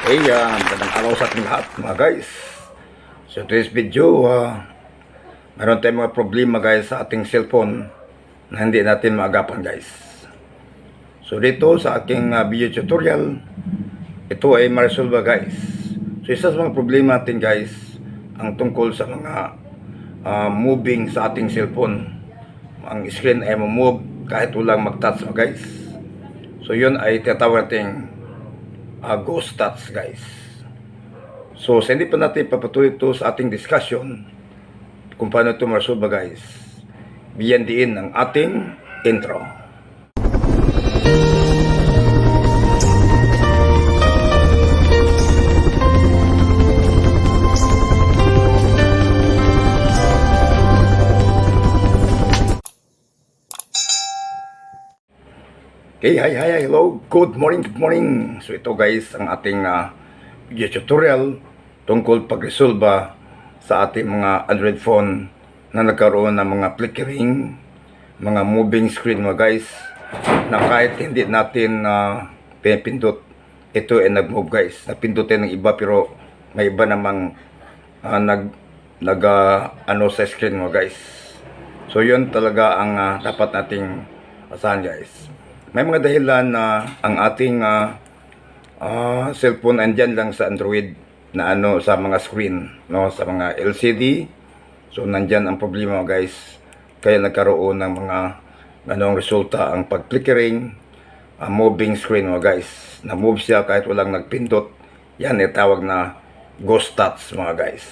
Magandang araw sa ating lahat mga guys. So today's video, meron tayong mga problema guys sa ating cellphone na hindi natin maagapan guys. So dito sa aking video tutorial, ito ay ma-resolve guys. So isa sa mga problema natin guys, ang tungkol sa mga moving sa ating cellphone. Ang screen ay move kahit walang mag-touch guys. So yun ay tinatawag nating ghost touch guys. So sa hindi pa natin papatuloy ito sa ating discussion kung paano ito ma-resolve guys, bigyan diin ang ating intro. Okay, hi, hello, good morning. So ito guys, ang ating video tutorial tungkol pag-resolve sa ating mga Android phone na nagkaroon ng mga flickering, mga moving screen mga guys, na kahit hindi natin pinipindot, ito ay nag-move guys. Napindutin ng iba pero may iba namang ano sa screen mga guys. So yun talaga ang dapat nating asahan guys. May mga dahilan na ang ating cellphone andyan lang sa Android na sa mga screen, no, sa mga LCD. So nandyan ang problema guys. Kaya nagkaroon ng mga resulta ang pag-flickering, moving screen mga guys. Na-move siya kahit walang nagpindot. Yan ay tawag na ghost touch mga guys.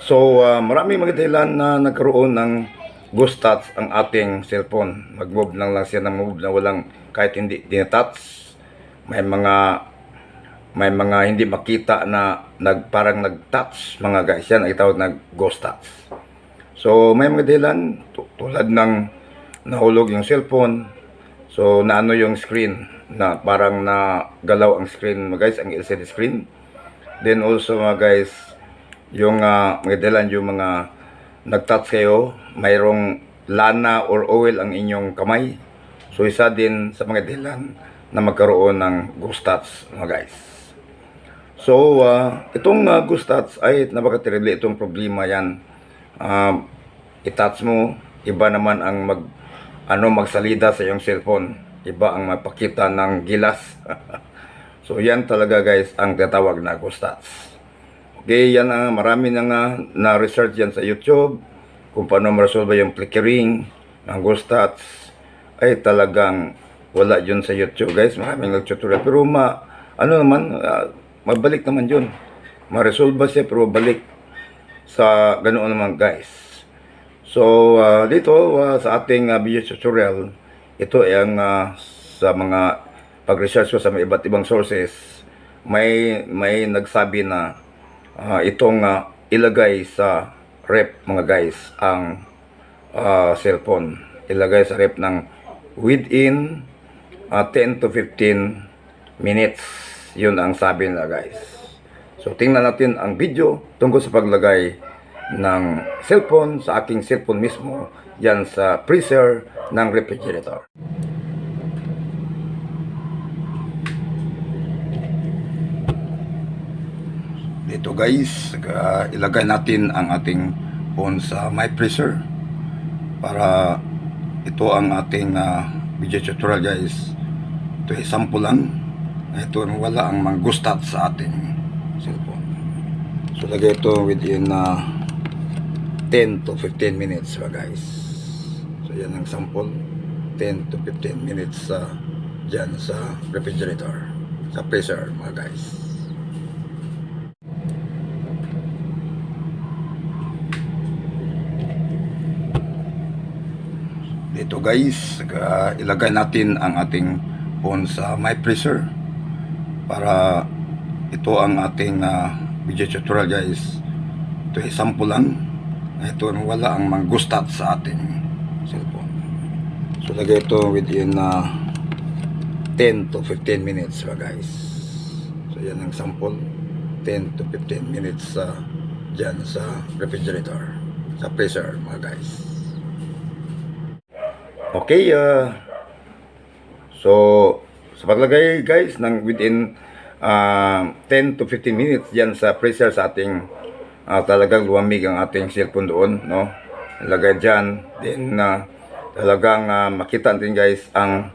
So maraming mga dahilan na nagkaroon ng ghost touch ang ating cellphone. Mag-move lang siya na move na walang kahit hindi tinatouch. May mga hindi makita na parang nag-touch mga guys. Yan ay tawag na ghost touch. So may mga dahilan tulad ng nahulog yung cellphone. So naano yung screen na parang nagalaw ang screen mga guys, ang LCD screen. Then also mga guys, yung mga dahilan yung mga nag-touch kayo, mayroong lana or oil ang inyong kamay. So isa din sa mga dahilan na magkaroon ng ghost touch mga guys. So itong ghost touch ay napaka-terrible itong problema yan. I-touch mo, iba naman ang magsalida sa iyong cellphone. Iba ang magpakita ng gilas. So yan talaga guys ang tatawag na ghost touch. Okay, yan marami na research yan sa YouTube kung paano ma-resolve yung flickering ng ghost touch. Ay talagang wala yun sa YouTube guys. Maraming nag-tutorial pero mabalik naman yun. Ma-resolve siya pero balik sa ganoon naman guys. So dito sa ating video tutorial, ito ay ang sa mga pag-research ko sa mga iba't ibang sources, may nagsabi na itong ilagay sa rep mga guys ang cellphone. Ilagay sa rep ng within 10 to 15 minutes. Yun ang sabi nila guys. So tingnan natin ang video tungkol sa paglagay ng cellphone sa aking cellphone mismo yan sa freezer ng refrigerator. Dito guys, ilagay natin ang ating phone sa my freezer para ito ang ating video tutorial guys. Ito ay sample lang. Ito wala ang mga ghost touch sa ating cellphone. So lagay ito within 10 to 15 minutes guys. So yan ang sample, 10 to 15 minutes dyan sa refrigerator, sa freezer mga guys. Dito guys, ilagay natin ang ating phone sa my freezer para ito ang ating video tutorial guys. Ito ay sample lang. Ito wala ang mga ghost touch sa ating cellphone. So lagay ito within 10 to 15 minutes guys. So yan ang sample, 10 to 15 minutes dyan sa refrigerator, sa freezer mga guys. Okay, so sa paglagay guys ng within 10 to 15 minutes diyan sa freezer sa ating talagang luwamig ang ating cellphone doon, no? Ilagay diyan, then talagang makita natin guys ang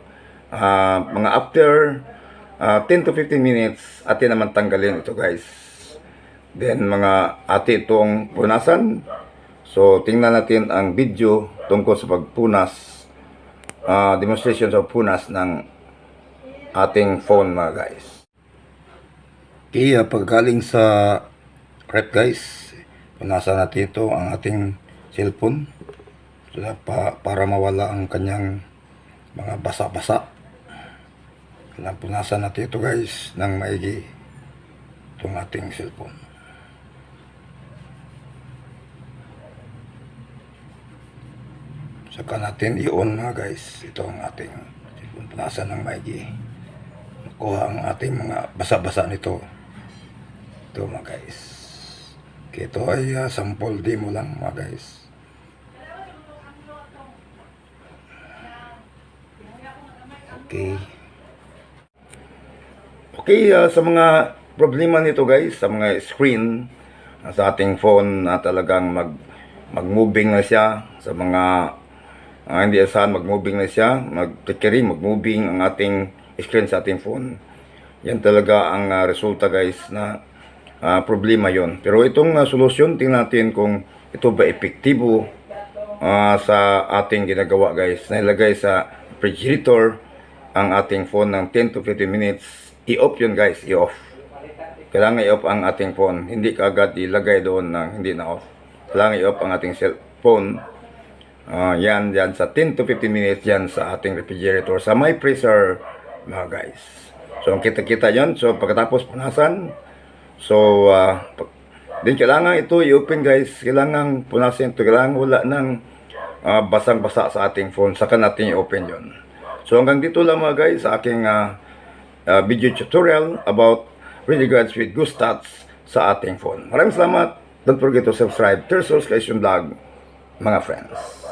mga after 10 to 15 minutes atin naman tanggalin ito guys. Then mga ati itong punasan. So tingnan natin ang video tungkol sa pagpunas, demonstration sa pagpunas ng ating phone mga guys. Okay, paggaling sa rep guys, punasan natin ito ang ating cellphone para mawala ang kanyang mga basa-basa. Kailangan punasan natin ito guys ng maigi itong ating cellphone. Saka natin i-on mga guys ito ang ating cellphone. Punasan ng maigi. Makuha ang ating mga basa-basa nito. Ito mga guys. Okay, ito ay sample demo lang mga guys. Okay. Okay, sa mga problema nito guys, sa mga screen sa ating phone na talagang mag-moving na siya, sa mga hindi asahan mag-moving na siya, mag-flickering, mag-moving ang ating screen sa ating phone. Yan talaga ang resulta guys na problema yon. Pero itong solusyon, tingnan natin kung ito ba epektibo sa ating ginagawa guys. Nailagay sa refrigerator ang ating phone ng 10 to 15 minutes. I-off yun guys, i-off. Kailangan i-off ang ating phone. Hindi kaagad ilagay doon na hindi na off. Kailangan i-off ang ating cellphone. Yan sa 10 to 15 minutes yan sa ating refrigerator. Sa my freezer mga guys. So kita-kita yan. So pagkatapos punasan. So din kailangan ito i-open guys. Kailangan punasin ito. Kailangan wala ng basang-basa sa ating phone. Saka natin i-open yun. So hanggang dito lang mga guys sa aking video tutorial about regards with good stats sa ating phone. Maraming salamat. Don't forget to subscribe. Tersos Kaisyon Vlog mga friends.